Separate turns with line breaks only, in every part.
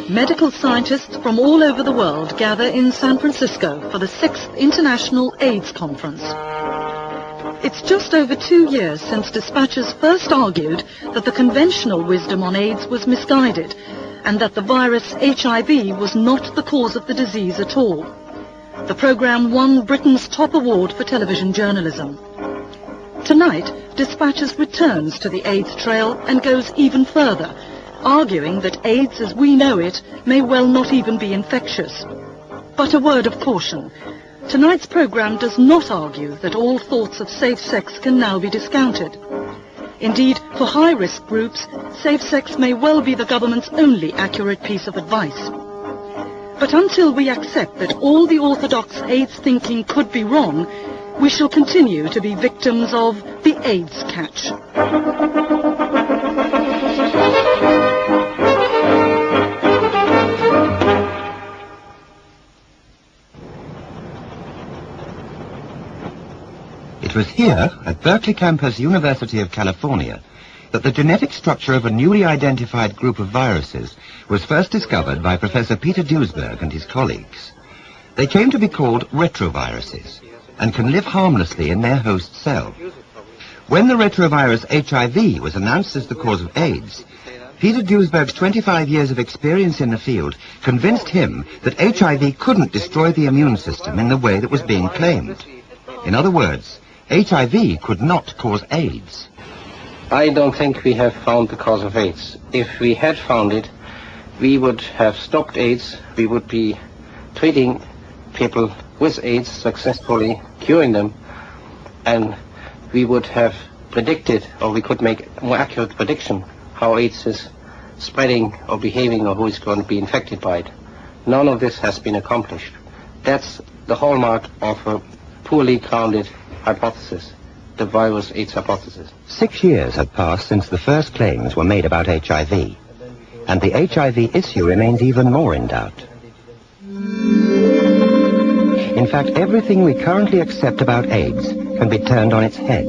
Medical scientists from all over the world gather in San Francisco for the 6th International AIDS Conference. It's just over 2 years since dispatchers first argued that the conventional wisdom on AIDS was misguided and that the virus HIV was not the cause of the disease at all. The program won Britain's top award for television journalism. Tonight, Dispatches returns to the AIDS trail and goes even further, arguing that AIDS as we know it may well not even be infectious. But a word of caution. Tonight's program does not argue that all thoughts of safe sex can now be discounted. Indeed, for high-risk groups, safe sex may well be the government's only accurate piece of advice. But until we accept that all the orthodox AIDS thinking could be wrong, we shall continue to be victims of the AIDS catch.
It was here, at Berkeley campus, University of California, that the genetic structure of a newly identified group of viruses was first discovered by Professor Peter Duesberg and his colleagues. They came to be called retroviruses and can live harmlessly in their host cell. When the retrovirus HIV was announced as the cause of AIDS, Peter Duesberg's 25 years of experience in the field convinced him that HIV couldn't destroy the immune system in the way that was being claimed. In other words, HIV could not cause AIDS.
I don't think we have found the cause of AIDS. If we had found it, we would have stopped AIDS. We would be treating people with AIDS, successfully curing them, and we would have predicted, or we could make a more accurate prediction how AIDS is spreading or behaving or who is going to be infected by it. None of this has been accomplished. That's the hallmark of a poorly grounded hypothesis, the virus AIDS hypothesis.
6 years had passed since the first claims were made about HIV, and the HIV issue remains even more in doubt. In fact, everything we currently accept about AIDS can be turned on its head.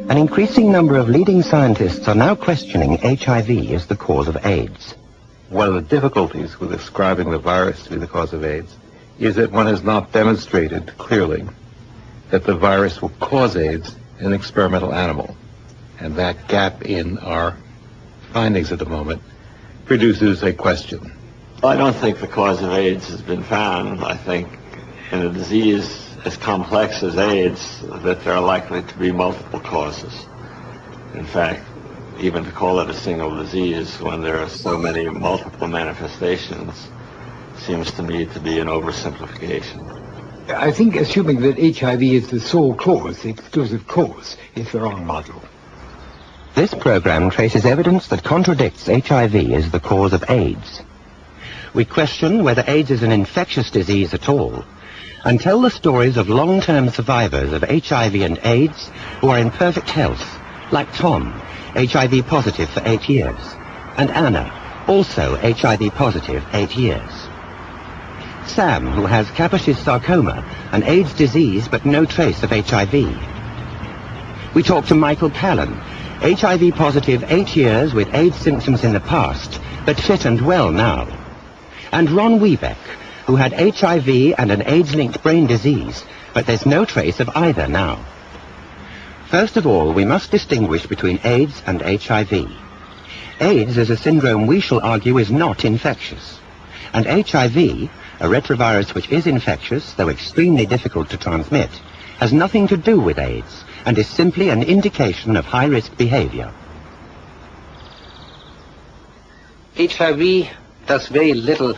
An increasing number of leading scientists are now questioning HIV as the cause of AIDS.
One of the difficulties with ascribing the virus to be the cause of AIDS is that one has not demonstrated clearly that the virus will cause AIDS in an experimental animal. And that gap in our findings at the moment produces a question.
I don't think the cause of AIDS has been found. I think in a disease as complex as AIDS that there are likely to be multiple causes. In fact, even to call it a single disease when there are so many multiple manifestations seems to me to be an oversimplification.
I think assuming that HIV is the sole cause, the exclusive cause, is the wrong model.
This program traces evidence that contradicts HIV as the cause of AIDS. We question whether AIDS is an infectious disease at all, and tell the stories of long-term survivors of HIV and AIDS who are in perfect health, like Tom, HIV positive for 8 years, and Anna, also HIV positive 8 years. Sam, who has Kaposi's sarcoma, an AIDS disease but no trace of HIV. We talk to Michael Callan, HIV positive 8 years with AIDS symptoms in the past, but fit and well now. And Ron Wiebeck, who had HIV and an AIDS-linked brain disease, but there's no trace of either now. First of all, we must distinguish between AIDS and HIV. AIDS is a syndrome we shall argue is not infectious, and HIV, a retrovirus which is infectious, though extremely difficult to transmit, has nothing to do with AIDS and is simply an indication of high-risk behavior.
HIV does very little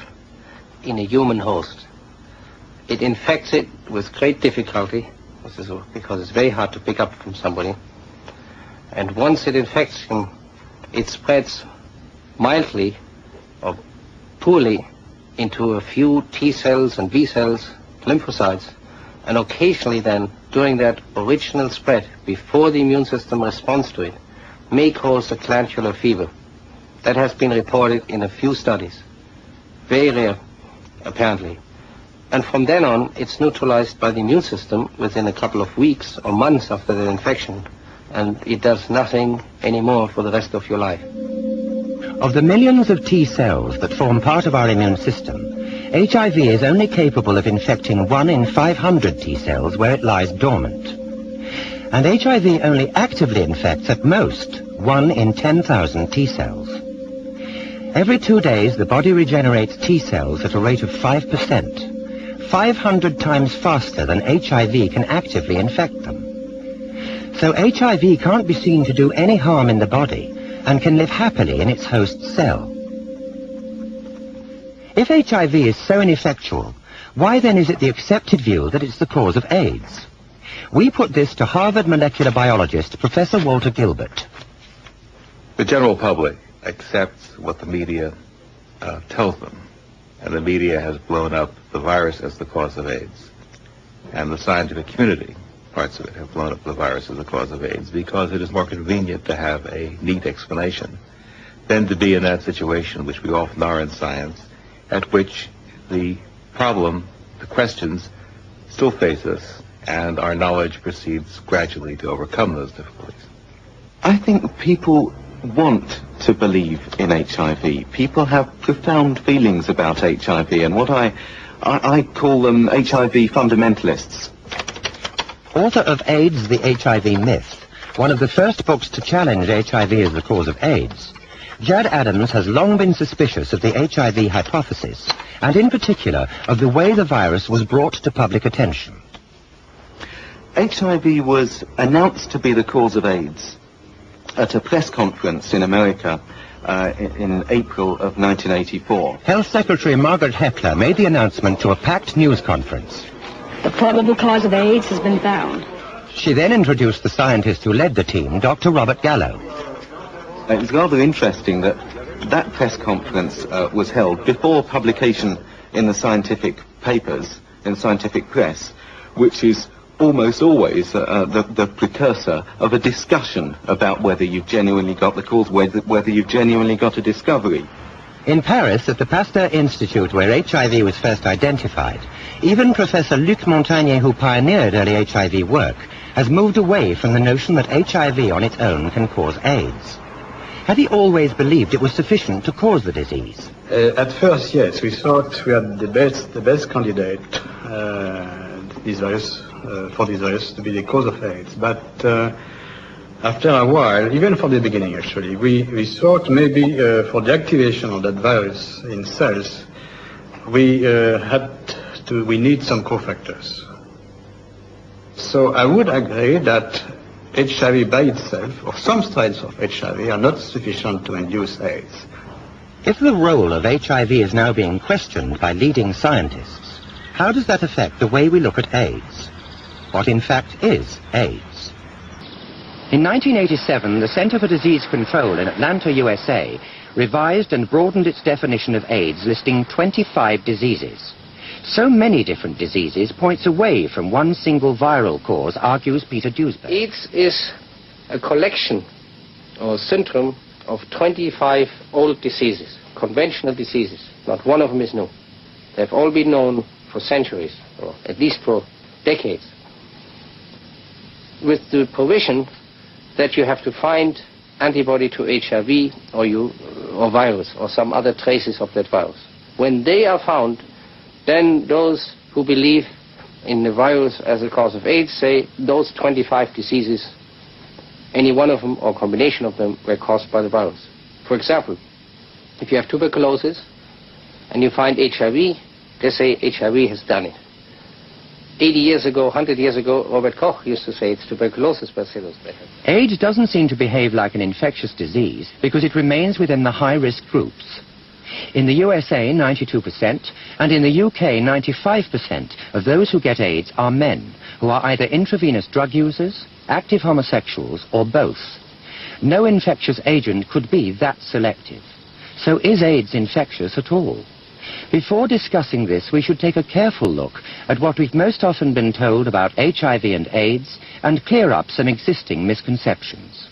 in a human host. It infects it with great difficulty, because it's very hard to pick up from somebody. And once it infects him, it spreads mildly or poorly into a few T cells and B cells, lymphocytes, and occasionally then, during that original spread, before the immune system responds to it, may cause a glandular fever. That has been reported in a few studies. Very rare, apparently. And from then on, it's neutralized by the immune system within a couple of weeks or months after the infection, and it does nothing anymore for the rest of your life.
Of the millions of T cells that form part of our immune system, HIV is only capable of infecting 1 in 500 T cells where it lies dormant. And HIV only actively infects at most 1 in 10,000 T cells. Every 2 days, the body regenerates T cells at a rate of 5%, 500 times faster than HIV can actively infect them. So HIV can't be seen to do any harm in the body and can live happily in its host cell. If HIV is so ineffectual, why then is it the accepted view that it's the cause of AIDS? We put this to Harvard molecular biologist Professor Walter Gilbert.
The general public accepts what the media tells them, and the media has blown up the virus as the cause of AIDS. And the scientific community, parts of it, have blown up the virus as the cause of AIDS because it is more convenient to have a neat explanation than to be in that situation, which we often are in science, at which the problem, the questions, still face us, and our knowledge proceeds gradually to overcome those difficulties.
I think people want to believe in HIV. People have profound feelings about HIV, and what I call them HIV fundamentalists.
Author of AIDS, the HIV Myth, one of the first books to challenge HIV as the cause of AIDS, Judd Adams has long been suspicious of the HIV hypothesis, and in particular of the way the virus was brought to public attention.
HIV was announced to be the cause of AIDS at a press conference in America in April of 1984.
Health Secretary Margaret Heckler made the announcement to a packed news conference.
The probable cause of AIDS has been found.
She then introduced the scientist who led the team, Dr. Robert Gallo.
It was rather interesting that that press conference was held before publication in the scientific papers, in the scientific press, which is almost always the precursor of a discussion about whether you've genuinely got the cause, whether you've genuinely got a discovery.
In Paris, at the Pasteur Institute, where HIV was first identified, even Professor Luc Montagnier, who pioneered early HIV work, has moved away from the notion that HIV on its own can cause AIDS. Had he always believed it was sufficient to cause the disease?
At first, yes, we thought we had the best candidate for this virus to be the cause of AIDS. But after a while, even from the beginning actually, we thought maybe for the activation of that virus in cells, we need some cofactors. So I would agree that HIV by itself, or some strains of HIV, are not sufficient to induce AIDS.
If the role of HIV is now being questioned by leading scientists, how does that affect the way we look at AIDS? What in fact is AIDS? In 1987, the Center for Disease Control in Atlanta, USA, revised and broadened its definition of AIDS, listing 25 diseases. So many different diseases points away from one single viral cause, argues Peter Duesberg.
AIDS is a collection or syndrome of 25 old diseases, conventional diseases. Not one of them is new. They've all been known for centuries, or at least for decades, with the provision that you have to find antibody to HIV or virus or some other traces of that virus. When they are found, then those who believe in the virus as a cause of AIDS say those 25 diseases, any one of them or combination of them, were caused by the virus. For example, if you have tuberculosis and you find HIV, they say HIV has done it. 80 years ago, 100 years ago, Robert Koch used to say it's tuberculosis bacillus.
AIDS doesn't seem to behave like an infectious disease because it remains within the high-risk groups. In the USA, 92%, and in the UK, 95% of those who get AIDS are men who are either intravenous drug users, active homosexuals, or both. No infectious agent could be that selective. So is AIDS infectious at all? Before discussing this, we should take a careful look at what we've most often been told about HIV and AIDS and clear up some existing misconceptions.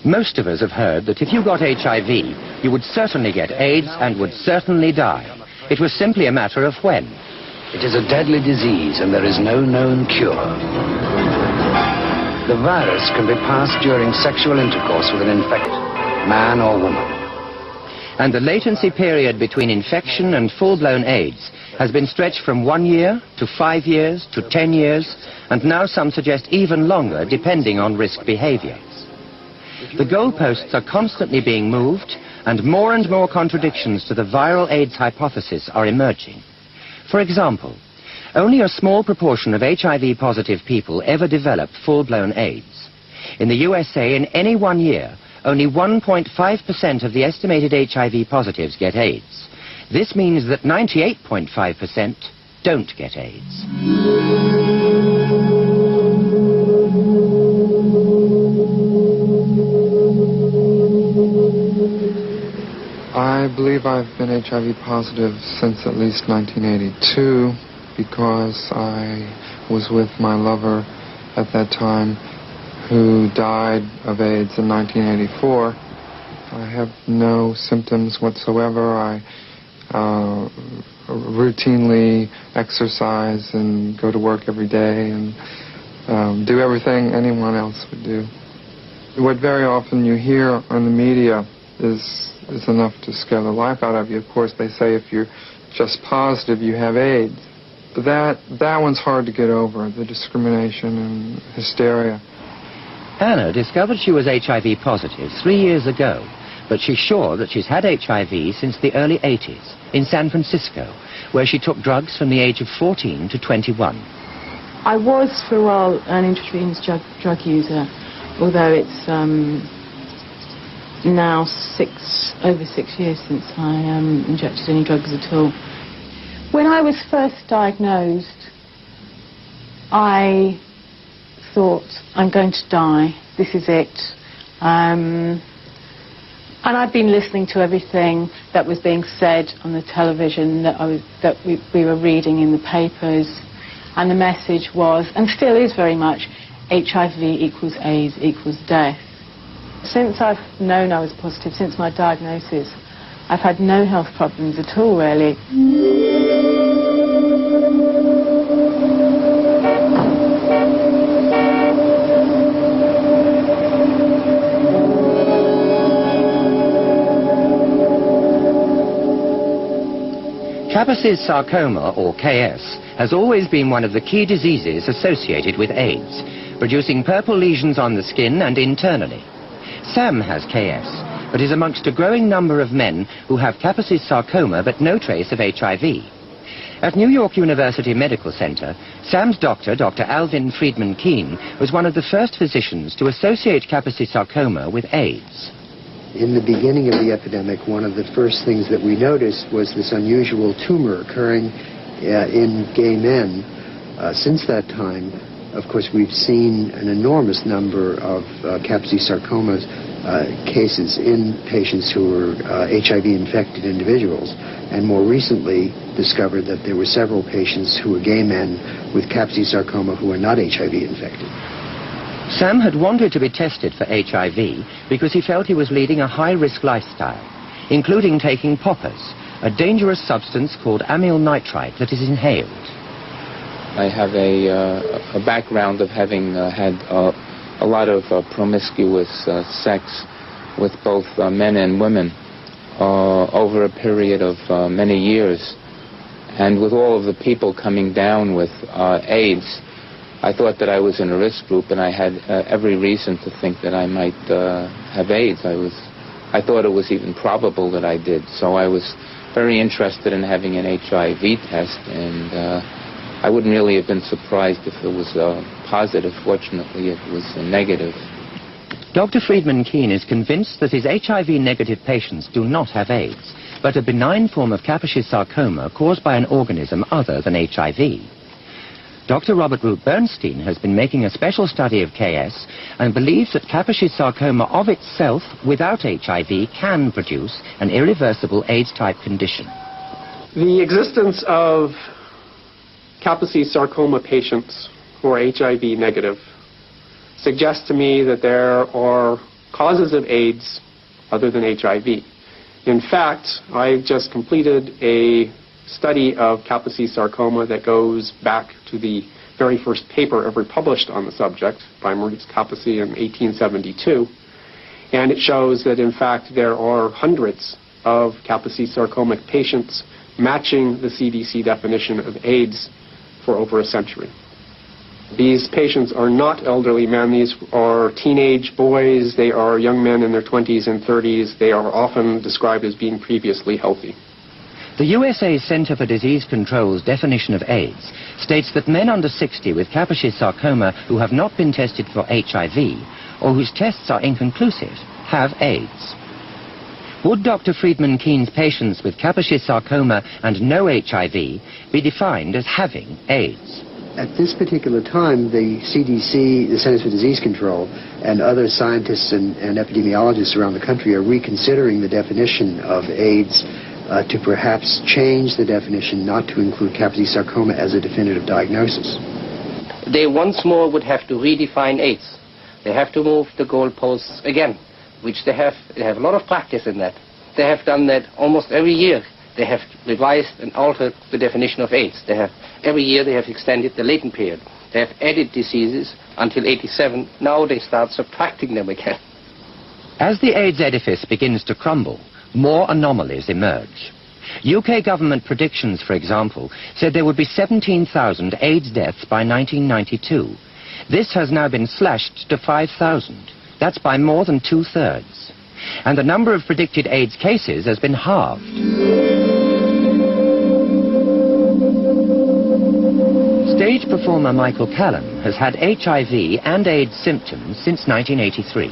Most of us have heard that if you got HIV, you would certainly get AIDS and would certainly die. It was simply a matter of when.
It is a deadly disease and there is no known cure. The virus can be passed during sexual intercourse with an infected man or woman.
And the latency period between infection and full-blown AIDS has been stretched from 1 year to 5 years to 10 years, and now some suggest even longer, depending on risk behavior. The goalposts are constantly being moved, and more contradictions to the viral AIDS hypothesis are emerging. For example, only a small proportion of HIV-positive people ever develop full-blown AIDS. In the USA, in any 1 year, only 1.5% of the estimated HIV positives get AIDS. This means that 98.5% don't get AIDS.
I believe I've been HIV positive since at least 1982 because I was with my lover at that time who died of AIDS in 1984. I have no symptoms whatsoever. I routinely exercise and go to work every day and do everything anyone else would do. What very often you hear on the media is enough to scare the life out of you. Of course, they say if you're just positive, you have AIDS. But that one's hard to get over, the discrimination and hysteria.
Anna discovered she was HIV positive 3 years ago, but she's sure that she's had HIV since the early 80s in San Francisco, where she took drugs from the age of 14 to 21.
I was for a while an intravenous drug user, although it's now over 6 years since I injected any drugs at all. When I was first diagnosed, I thought, I'm going to die, this is it. And I'd been listening to everything that was being said on the television, that we were reading in the papers, and the message was, and still is very much, HIV equals AIDS equals death. Since I've known I was positive, since my diagnosis, I've had no health problems at all, really.
Kaposi's sarcoma, or KS, has always been one of the key diseases associated with AIDS, producing purple lesions on the skin and internally. Sam has KS, but is amongst a growing number of men who have Kaposi's sarcoma but no trace of HIV. At New York University Medical Center, Sam's doctor, Dr. Alvin Friedman Keene, was one of the first physicians to associate Kaposi's sarcoma with AIDS.
In the beginning of the epidemic, one of the first things that we noticed was this unusual tumor occurring in gay men. Since that time, of course, we've seen an enormous number of Kaposi's sarcoma cases in patients who were HIV-infected individuals, and more recently discovered that there were several patients who were gay men with Kaposi's sarcoma who were not HIV-infected.
Sam had wanted to be tested for HIV because he felt he was leading a high-risk lifestyle, including taking poppers, a dangerous substance called amyl nitrite that is inhaled.
I have a background of having had a lot of promiscuous sex with both men and women over a period of many years. And with all of the people coming down with AIDS, I thought that I was in a risk group, and I had every reason to think that I might have AIDS. I thought it was even probable that I did. So I was very interested in having an HIV test, and I wouldn't really have been surprised if it was positive. Fortunately, it was negative.
Dr. Friedman Keene is convinced that his HIV-negative patients do not have AIDS, but a benign form of Kaposi's sarcoma caused by an organism other than HIV. Dr. Robert-Root-Bernstein has been making a special study of KS and believes that Kaposi's sarcoma of itself, without HIV, can produce an irreversible AIDS-type condition.
The existence of Kaposi sarcoma patients who are HIV negative suggests to me that there are causes of AIDS other than HIV. In fact, I've just completed a study of Kaposi sarcoma that goes back to the very first paper ever published on the subject by Maurice Kaposi in 1872. And it shows that, in fact, there are hundreds of Kaposi sarcomic patients matching the CDC definition of AIDS for over a century. These patients are not elderly men. These are teenage boys. They are young men in their 20s and 30s. They are often described as being previously healthy.
The USA Center for Disease Control's definition of AIDS states that men under 60 with Kaposi sarcoma who have not been tested for HIV or whose tests are inconclusive have AIDS. Would Dr. Friedman Keene's patients with Kaposi sarcoma and no HIV be defined as having AIDS?
At this particular time, the CDC, the Centers for Disease Control, and other scientists and epidemiologists around the country are reconsidering the definition of AIDS to perhaps change the definition not to include Kaposi sarcoma as a definitive diagnosis.
They once more would have to redefine AIDS. They have to move the goalposts again, which they have a lot of practice in that. They have done that almost every year. They have revised and altered the definition of AIDS. Every year they have extended the latent period. They have added diseases until 87. Now they start subtracting them again.
As the AIDS edifice begins to crumble, more anomalies emerge. UK government predictions, for example, said there would be 17,000 AIDS deaths by 1992. This has now been slashed to 5,000. That's by more than 2/3. And the number of predicted AIDS cases has been halved. Stage performer Michael Callan has had HIV and AIDS symptoms since 1983.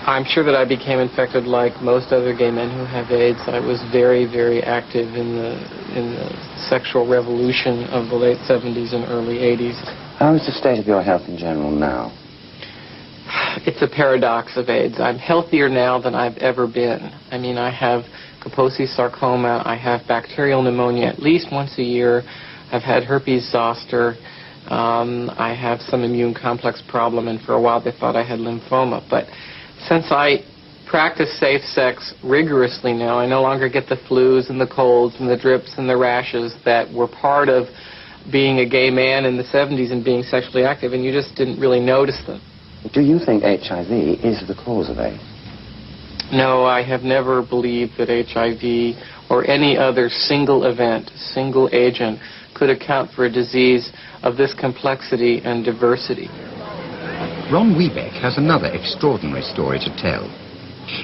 I'm sure that I became infected like most other gay men who have AIDS. I was very, very active in the sexual revolution of the late 70s and early 80s.
How is the state of your health in general now?
It's a paradox of AIDS. I'm healthier now than I've ever been. I mean, I have Kaposi sarcoma, I have bacterial pneumonia at least once a year, I've had herpes zoster, I have some immune complex problem, and for a while they thought I had lymphoma. But since I practice safe sex rigorously now, I no longer get the flus and the colds and the drips and the rashes that were part of being a gay man in the 70s and being sexually active, and you just didn't really notice them.
Do you think HIV is the cause of AIDS?
No, I have never believed that HIV or any other single event, single agent, could account for a disease of this complexity and diversity.
Ron Wiebeck has another extraordinary story to tell.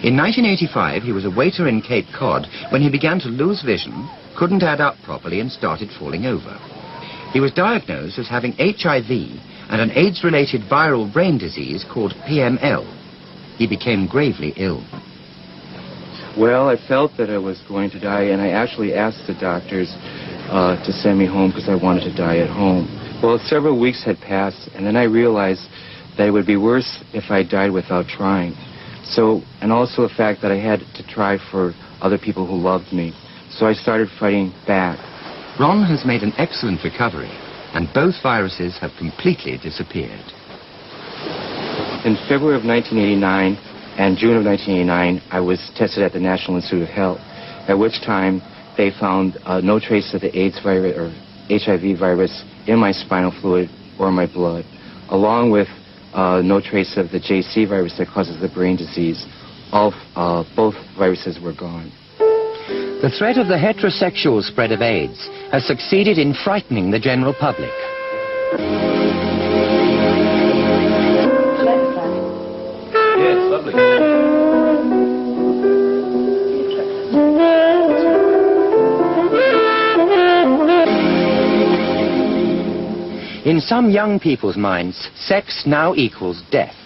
In 1985, he was a waiter in Cape Cod when he began to lose vision, couldn't add up properly, and started falling over. He was diagnosed as having HIV and an AIDS-related viral brain disease called PML. He became gravely ill.
Well, I felt that I was going to die, and I actually asked the doctors to send me home because I wanted to die at home. Well, several weeks had passed, and then I realized that it would be worse if I died without trying. So, and also the fact that I had to try for other people who loved me. So I started fighting back.
Ron has made an excellent recovery, and both viruses have completely disappeared.
In February of 1989 and June of 1989, I was tested at the National Institute of Health, at which time they found no trace of the AIDS virus or HIV virus in my spinal fluid or my blood, along with no trace of the JC virus that causes the brain disease. Both viruses were gone.
The threat of the heterosexual spread of AIDS has succeeded in frightening the general public.
Yes, lovely.
In some young people's minds, sex now equals death.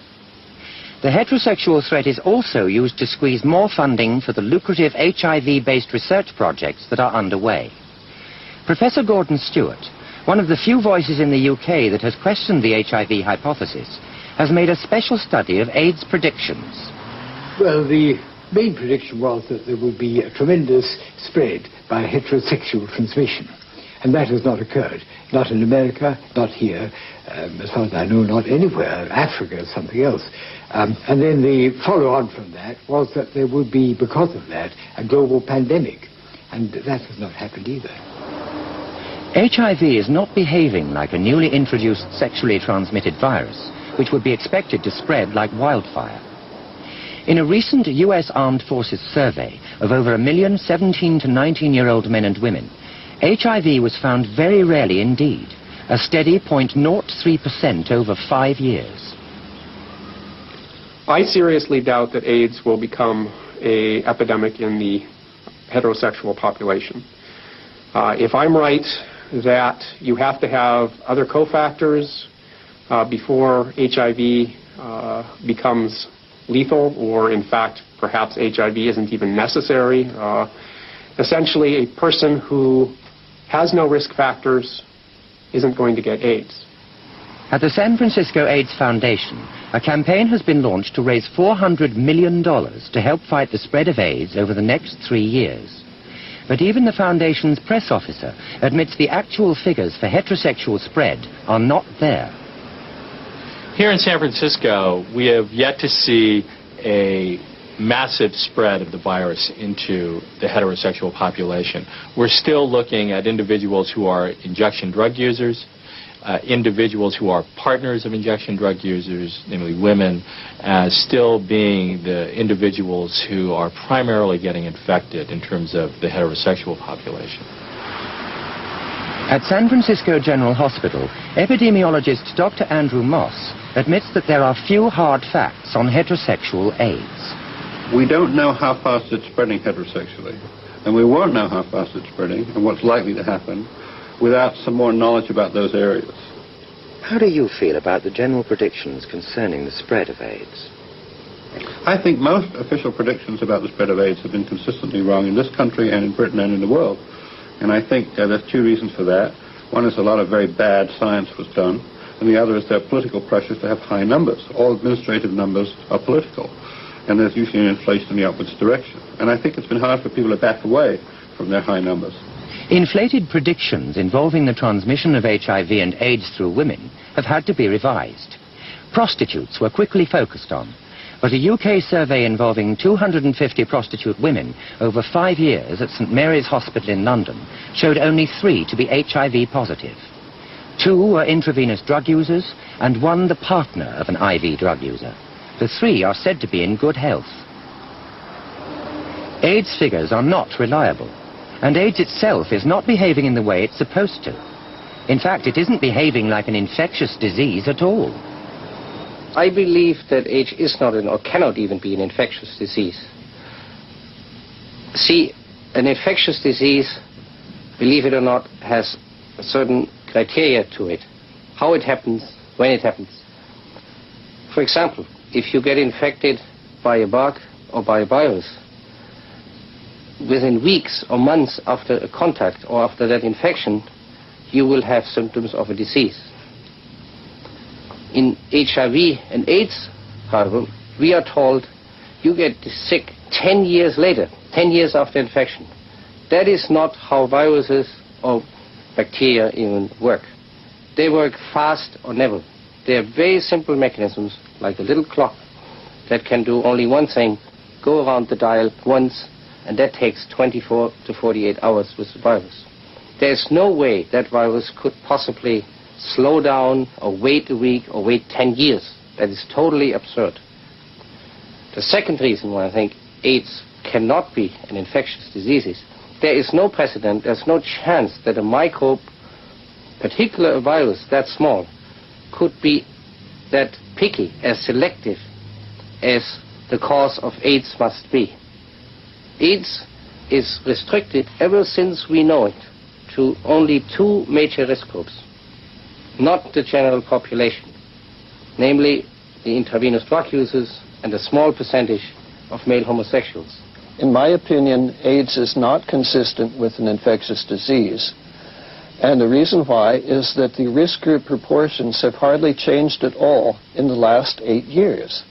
The heterosexual threat is also used to squeeze more funding for the lucrative HIV-based research projects that are underway. Professor Gordon Stewart, one of the few voices in the UK that has questioned the HIV hypothesis, has made a special study of AIDS predictions.
Well, the
main prediction was that there would be a tremendous spread by heterosexual transmission. And that has not occurred. Not in America, not here, as far as I know, not anywhere. Africa is something else. And then the follow-on from that was that there would be, because of that, a global pandemic. And that has not happened either.
HIV is not behaving like a newly introduced sexually transmitted virus, which would be expected to spread like wildfire. In a recent US Armed Forces survey of over 1 million 17 to 19-year-old men and women, HIV was found very rarely indeed, a steady 0.03% over 5 years.
I seriously doubt that AIDS will become an epidemic in the heterosexual population. If I'm right that you have to have other cofactors before HIV becomes lethal, or in fact perhaps HIV isn't even necessary, essentially a person who has no risk factors isn't going to get AIDS.
At the San Francisco AIDS Foundation, a campaign has been launched to raise $400 million to help fight the spread of AIDS over the next 3 years. But even the foundation's press officer admits the actual figures for heterosexual spread are not there.
Here in San Francisco, we have yet to see a massive spread of the virus into the heterosexual population. We're still looking at individuals who are injection drug users, individuals who are partners of injection drug users, namely women, as still being the individuals who are primarily getting infected in terms of the heterosexual population.
At San Francisco General Hospital, epidemiologist Dr. Andrew Moss admits that there are few hard facts on heterosexual AIDS.
We don't know how fast it's spreading heterosexually, and we won't know how fast it's spreading and what's likely to happen without some more knowledge about those areas.
How do you feel about the general predictions concerning the spread of AIDS?
I think most official predictions about the spread of AIDS have been consistently wrong in this country and in Britain and in the world. And I think there's 2 reasons for that. One is a lot of very bad science was done, and the other is there are political pressures to have high numbers. All administrative numbers are political, and there's usually an inflation in the upwards direction. And I think it's been hard for people to back away from their high numbers.
Inflated predictions involving the transmission of HIV and AIDS through women have had to be revised. Prostitutes were quickly focused on, but a UK survey involving 250 prostitute women over 5 years at St Mary's Hospital in London showed only 3 to be HIV positive. 2 were intravenous drug users and 1 the partner of an IV drug user. The 3 are said to be in good health. AIDS figures are not reliable, and AIDS itself is not behaving in the way it's supposed to. In fact, it isn't behaving like an infectious disease at all.
I believe that AIDS is not or cannot even be an infectious disease. See, an infectious disease, believe it or not, has a certain criteria to it. How it happens, when it happens. For example, if you get infected by a bug or by a virus, within weeks or months after a contact or after that infection, you will have symptoms of a disease. In HIV and AIDS, however, we are told you get sick 10 years later, 10 years after infection. That is not how viruses or bacteria even work. They work fast or never. They are very simple mechanisms, like a little clock, that can do only one thing, go around the dial once, and that takes 24 to 48 hours with the virus. There is no way that virus could possibly slow down or wait a week or wait 10 years. That is totally absurd. The second reason why I think AIDS cannot be an infectious disease is there is no precedent, there's no chance that a microbe, particularly a virus that small, could be that picky, as selective as the cause of AIDS must be. AIDS is restricted ever since we know it to only 2 major risk groups, not the general population, namely the intravenous drug users and a small percentage of male homosexuals.
In my opinion, AIDS is not consistent with an infectious disease. And the reason why is that the risk group proportions have hardly changed at all in the last 8 years.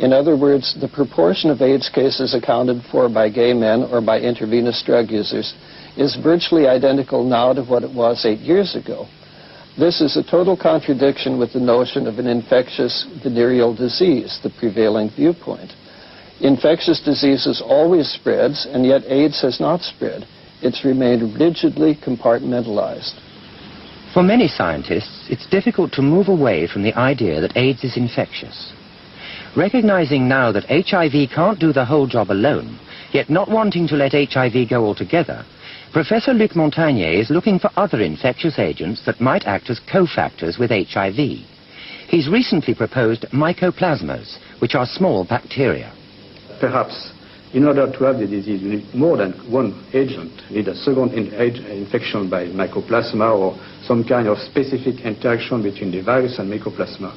In other words, the proportion of AIDS cases accounted for by gay men or by intravenous drug users is virtually identical now to what it was 8 years ago. This is a total contradiction with the notion of an infectious venereal disease, the prevailing viewpoint. Infectious diseases always spreads, and yet AIDS has not spread. It's remained rigidly compartmentalized.
For many scientists, it's difficult to move away from the idea that AIDS is infectious. Recognizing now that HIV can't do the whole job alone, yet not wanting to let HIV go altogether, Professor Luc Montagnier is looking for other infectious agents that might act as cofactors with HIV. He's recently proposed mycoplasmas, which are small bacteria.
Perhaps in order to have the disease, you need more than one agent. You need a second infection by mycoplasma or some kind of specific interaction between the virus and mycoplasma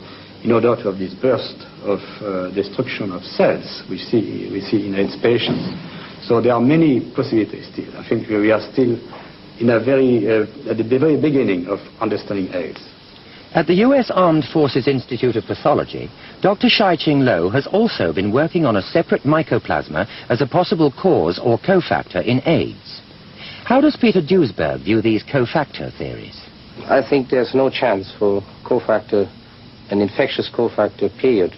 in order to have this burst of destruction of cells we see in AIDS patients. So there are many possibilities still. I think we are still in a at the very beginning of understanding AIDS.
At the US Armed Forces Institute of Pathology, Dr. Shai-Ching Lo has also been working on a separate mycoplasma as a possible cause or cofactor in AIDS. How does Peter Duesberg view these cofactor theories?
I think there's no chance for cofactor, an infectious cofactor, period,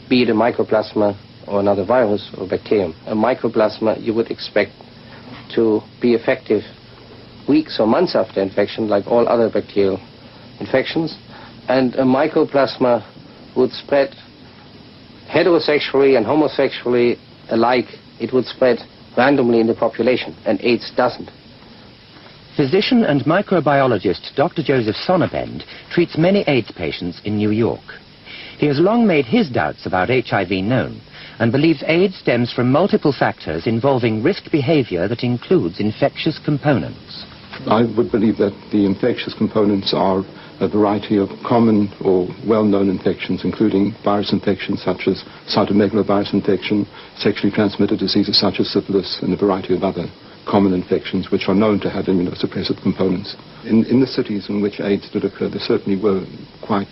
be it a mycoplasma or another virus or bacterium. A mycoplasma you would expect to be effective weeks or months after infection, like all other bacterial infections. And a mycoplasma would spread heterosexually and homosexually alike. It would spread randomly in the population, and AIDS doesn't.
Physician and microbiologist Dr. Joseph Sonnabend treats many AIDS patients in New York. He has long made his doubts about HIV known and believes AIDS stems from multiple factors involving risk behavior that includes infectious components.
I would believe that the infectious components are a variety of common or well-known infections, including virus infections such as cytomegalovirus infection, sexually transmitted diseases such as syphilis, and a variety of other common infections which are known to have immunosuppressive components. In the cities in which AIDS did occur, there certainly were quite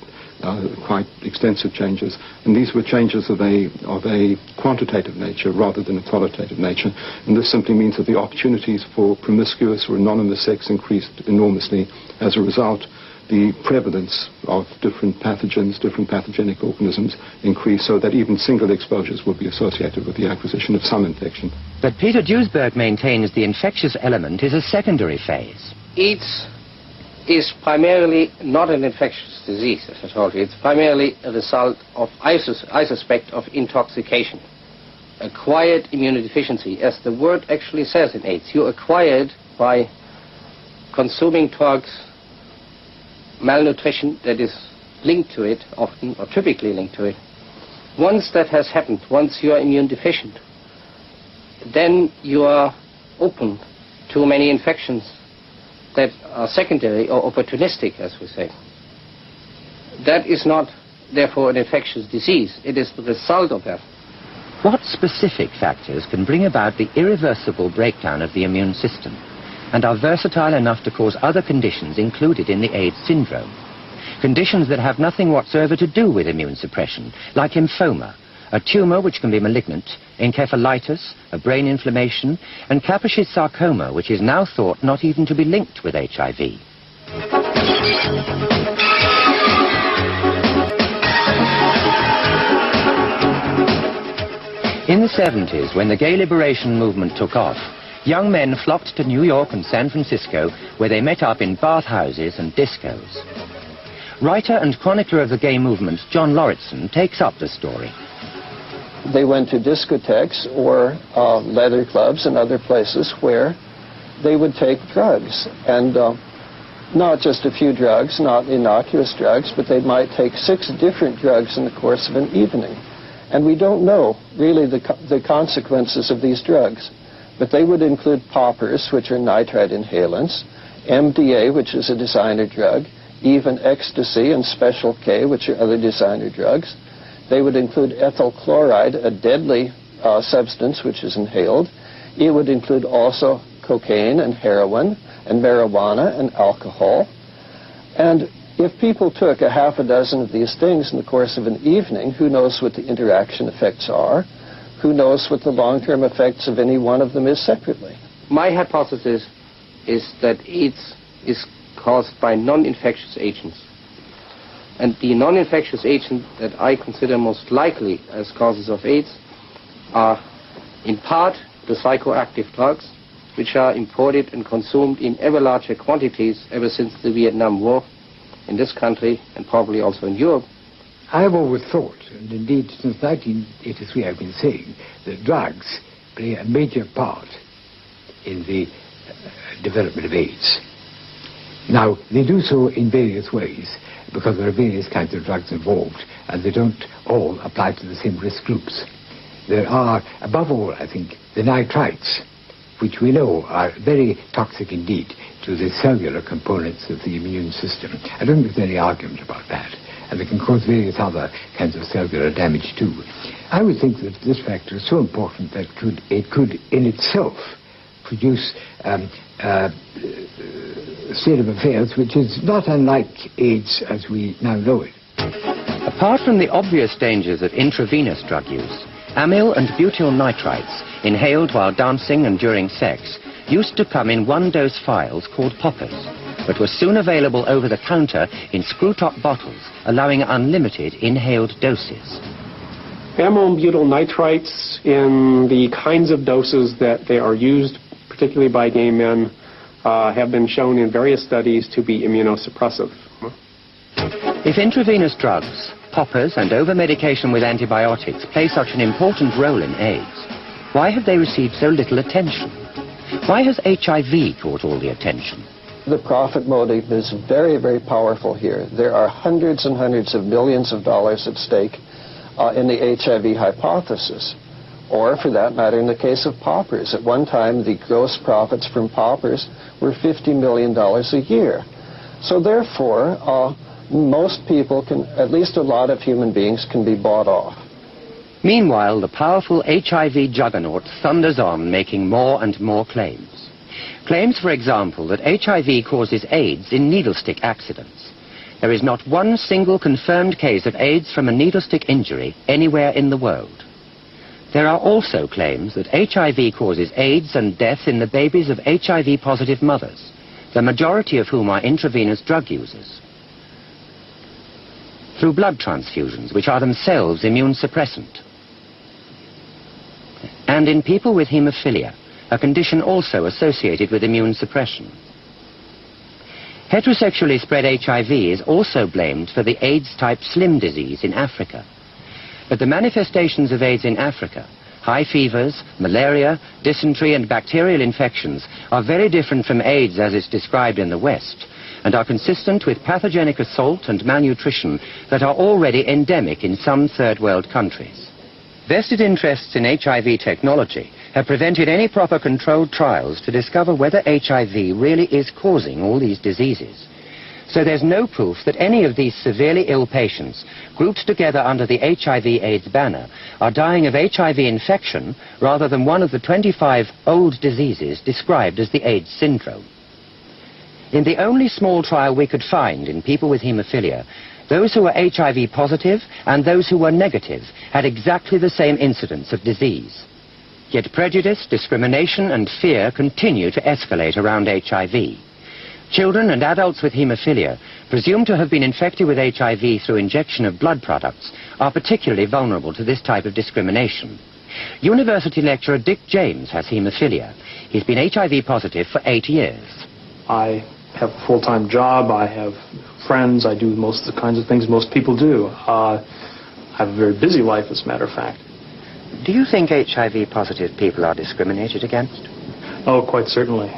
extensive changes, and these were changes of a quantitative nature rather than a qualitative nature, and this simply means that the opportunities for promiscuous or anonymous sex increased enormously. As a result, the prevalence of different pathogens, different pathogenic organisms increased, so that even single exposures will be associated with the acquisition of some infection.
But Peter Duesberg maintains the infectious element is a secondary phase.
AIDS is primarily not an infectious disease, as I told you. It's primarily a result of, I suspect, of intoxication. Acquired immunodeficiency, as the word actually says in AIDS. You acquired by consuming drugs, malnutrition that is linked to it, often, or typically linked to it. Once that has happened, once you are immune deficient, then you are open to many infections that are secondary or opportunistic, as we say. That is not, therefore, an infectious disease. It is the result of that.
What specific factors can bring about the irreversible breakdown of the immune system and are versatile enough to cause other conditions included in the AIDS syndrome? Conditions that have nothing whatsoever to do with immune suppression, like lymphoma, a tumor which can be malignant, encephalitis, a brain inflammation, and Kaposi's sarcoma, which is now thought not even to be linked with HIV. In the 70s, when the gay liberation movement took off, young men flocked to New York and San Francisco, where they met up in bathhouses and discos. Writer and chronicler of the gay movement, John Lauritsen, takes up the story.
They went to discotheques or leather clubs and other places where they would take drugs. And not just a few drugs, not innocuous drugs, but they might take 6 different drugs in the course of an evening. And we don't know, really, the consequences of these drugs. But they would include poppers, which are nitrite inhalants, MDA, which is a designer drug, even ecstasy and Special K, which are other designer drugs. They would include ethyl chloride, a deadly substance which is inhaled. It would include also cocaine and heroin and marijuana and alcohol. And If people took a half a dozen of these things in the course of an evening, who knows what the interaction effects are? Who knows what the long-term effects of any one of them is separately?
My hypothesis is that AIDS is caused by non-infectious agents. And the non-infectious agents that I consider most likely as causes of AIDS are, in part, the psychoactive drugs, which are imported and consumed in ever larger quantities ever since the Vietnam War in this country and probably also in Europe.
I have always thought, and indeed since 1983 I've been saying, that drugs play a major part in the development of AIDS. Now, they do so in various ways, because there are various kinds of drugs involved, and they don't all apply to the same risk groups. There are, above all, I think, the nitrites, which we know are very toxic indeed to the cellular components of the immune system. I don't think there's any argument about that. And they can cause various other kinds of cellular damage too. I would think that this factor is so important that it could in itself produce a state of affairs which is not unlike AIDS as we now know it.
Apart from the obvious dangers of intravenous drug use, amyl and butyl nitrites, inhaled while dancing and during sex, used to come in one-dose phials called poppers, but were soon available over the counter in screw-top bottles, allowing unlimited inhaled doses.
Amyl and butyl nitrites, in the kinds of doses that they are used, particularly by gay men, have been shown in various studies to be immunosuppressive.
If intravenous drugs, poppers and over-medication with antibiotics play such an important role in AIDS, why have they received so little attention? Why has HIV caught all the attention?
The profit motive is very, very powerful here. There are hundreds and hundreds of millions of dollars at stake in the HIV hypothesis. Or, for that matter, in the case of poppers. At one time, the gross profits from poppers were $50 million a year. So therefore, most people can, at least a lot of human beings, can be bought off.
Meanwhile, the powerful HIV juggernaut thunders on, making more and more claims. Claims, for example, that HIV causes AIDS in needlestick accidents. There is not one single confirmed case of AIDS from a needlestick injury anywhere in the world. There are also claims that HIV causes AIDS and death in the babies of HIV-positive mothers, the majority of whom are intravenous drug users, through blood transfusions, which are themselves immune suppressant, and in people with haemophilia, a condition also associated with immune suppression. Heterosexually spread HIV is also blamed for the AIDS-type slim disease in Africa. But the manifestations of AIDS in Africa, high fevers, malaria, dysentery and bacterial infections, are very different from AIDS as is described in the West, and are consistent with pathogenic assault and malnutrition that are already endemic in some third world countries. Vested interests in HIV technology have prevented any proper controlled trials to discover whether HIV really is causing all these diseases. So there's no proof that any of these severely ill patients, grouped together under the HIV/AIDS banner, are dying of HIV infection rather than one of the 25 old diseases described as the AIDS syndrome. In the only small trial we could find in people with haemophilia, those who were HIV positive and those who were negative had exactly the same incidence of disease. Yet prejudice, discrimination and fear continue to escalate around HIV. Children and adults with haemophilia, presumed to have been infected with HIV through injection of blood products, are particularly vulnerable to this type of discrimination. University lecturer Dick James has haemophilia. He's been HIV positive for 8 years.
I have a full-time job, I have friends, I do most of the kinds of things most people do. I have a very busy life, as a matter of fact.
Do you think HIV positive people are discriminated against?
Oh, quite certainly.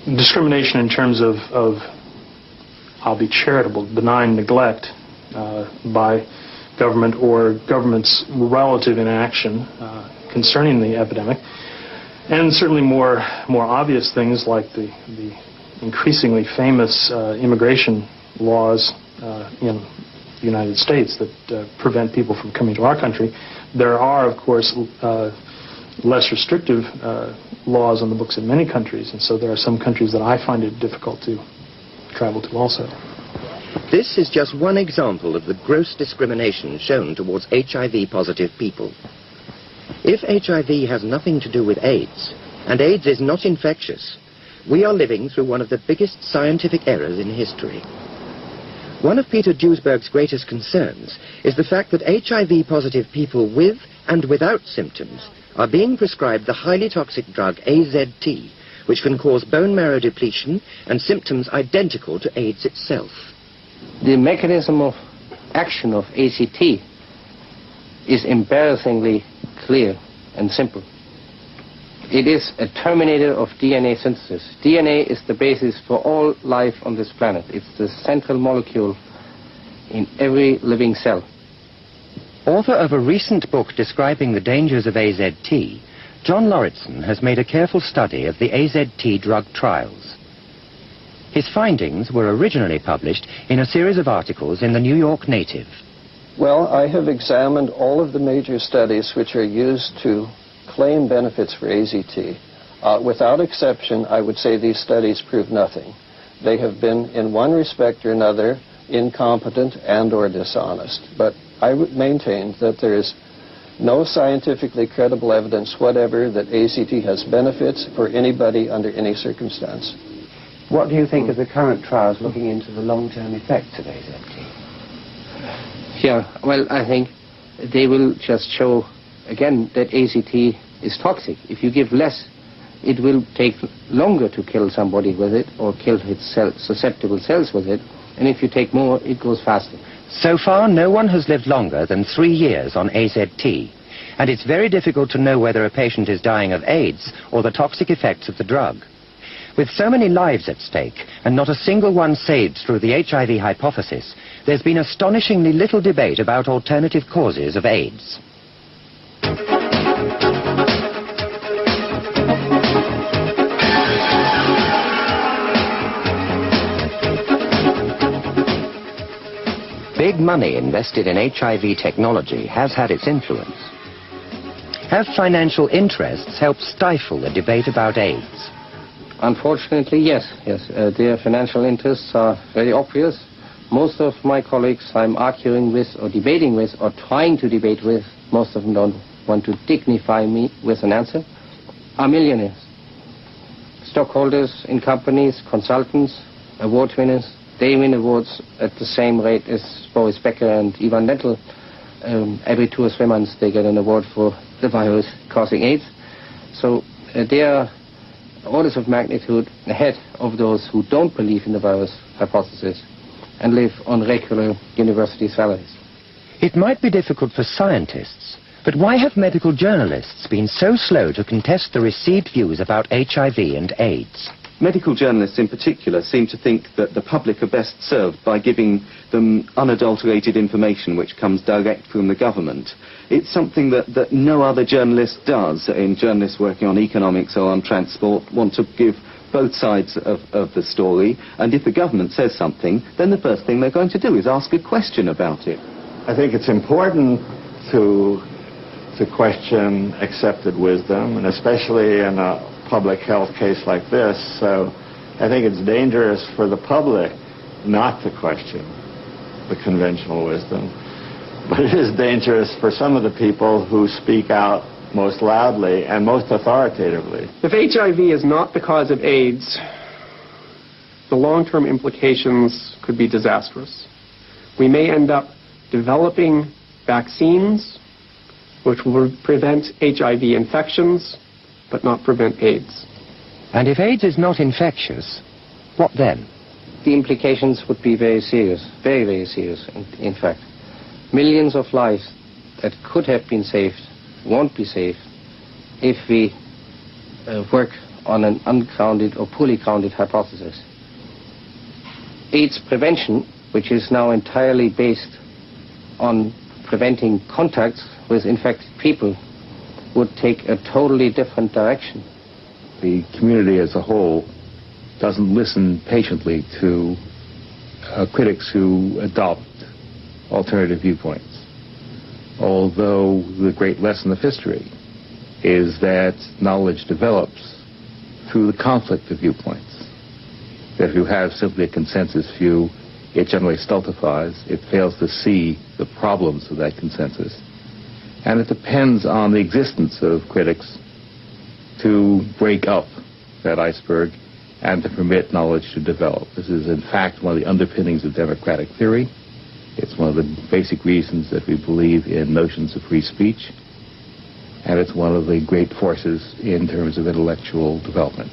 Discrimination in terms of I'll be charitable, benign neglect by government or government's relative inaction concerning the epidemic, and certainly more obvious things like the increasingly famous immigration laws in the United States that prevent people from coming to our country. There are, of course, less restrictive laws on the books in many countries, and so there are some countries that I find it difficult to travel to also.
This is just one example of the gross discrimination shown towards HIV-positive people. If HIV has nothing to do with AIDS, and AIDS is not infectious, we are living through one of the biggest scientific errors in history. One of Peter Duesberg's greatest concerns is the fact that HIV-positive people with and without symptoms are being prescribed the highly toxic drug AZT, which can cause bone marrow depletion and symptoms identical to AIDS itself.
The mechanism of action of AZT is embarrassingly clear and simple. It is a terminator of DNA synthesis. DNA is the basis for all life on this planet. It's the central molecule in every living cell.
Author of a recent book describing the dangers of AZT, John Lauritsen has made a careful study of the AZT drug trials. His findings were originally published in a series of articles in the New York Native.
Well, I have examined all of the major studies which are used to claim benefits for AZT. Without exception, I would say these studies prove nothing. They have been, in one respect or another, incompetent and or dishonest. But I would maintain that there is no scientifically credible evidence whatever that AZT has benefits for anybody under any circumstance.
What do you think of the current trials looking into the long-term effects of AZT?
Yeah, well, I think they will just show, again, that AZT is toxic. If you give less, it will take longer to kill somebody with it or kill its susceptible cells with it. And if you take more, it goes faster.
So far, no one has lived longer than 3 years on AZT. And it's very difficult to know whether a patient is dying of AIDS or the toxic effects of the drug. With so many lives at stake, and not a single one saved through the HIV hypothesis, there's been astonishingly little debate about alternative causes of AIDS. Big money invested in HIV technology has had its influence. Have financial interests helped stifle the debate about AIDS?
Unfortunately, yes. Their financial interests are very obvious. Most of my colleagues I'm arguing with or debating with or trying to debate with, most of them don't want to dignify me with an answer, are millionaires. Stockholders in companies, consultants, award winners. They win awards at the same rate as Boris Becker and Ivan Lendl. Every 2 or 3 months they get an award for the virus causing AIDS. So they are orders of magnitude ahead of those who don't believe in the virus hypothesis and live on regular university salaries.
It might be difficult for scientists, but why have medical journalists been so slow to contest the received views about HIV and AIDS?
Medical journalists in particular seem to think that the public are best served by giving them unadulterated information which comes direct from the government. It's something that no other journalist does. Journalists working on economics or on transport want to give both sides of the story, and if the government says something, then the first thing they're going to do is ask a question about it.
I think it's important to question accepted wisdom, and especially in a public health case like this. So I think it's dangerous for the public not to question the conventional wisdom. But it is dangerous for some of the people who speak out most loudly and most authoritatively.
If HIV is not the cause of AIDS, the long-term implications could be disastrous. We may end up developing vaccines which will prevent HIV infections but not prevent AIDS.
And if AIDS is not infectious, what then?
The implications would be very serious, very, very serious, in fact. Millions of lives that could have been saved won't be saved if we work on an ungrounded or poorly grounded hypothesis. AIDS prevention, which is now entirely based on preventing contacts with infected people, would take a totally different direction.
The community as a whole doesn't listen patiently to critics who adopt alternative viewpoints. Although the great lesson of history is that knowledge develops through the conflict of viewpoints. That if you have simply a consensus view,
it generally stultifies. It fails to see the problems of that consensus. And it depends on the existence of critics to break up that iceberg and to permit knowledge to develop. This is, in fact, one of the underpinnings of democratic theory. It's one of the basic reasons that we believe in notions of free speech. And it's one of the great forces in terms of intellectual development.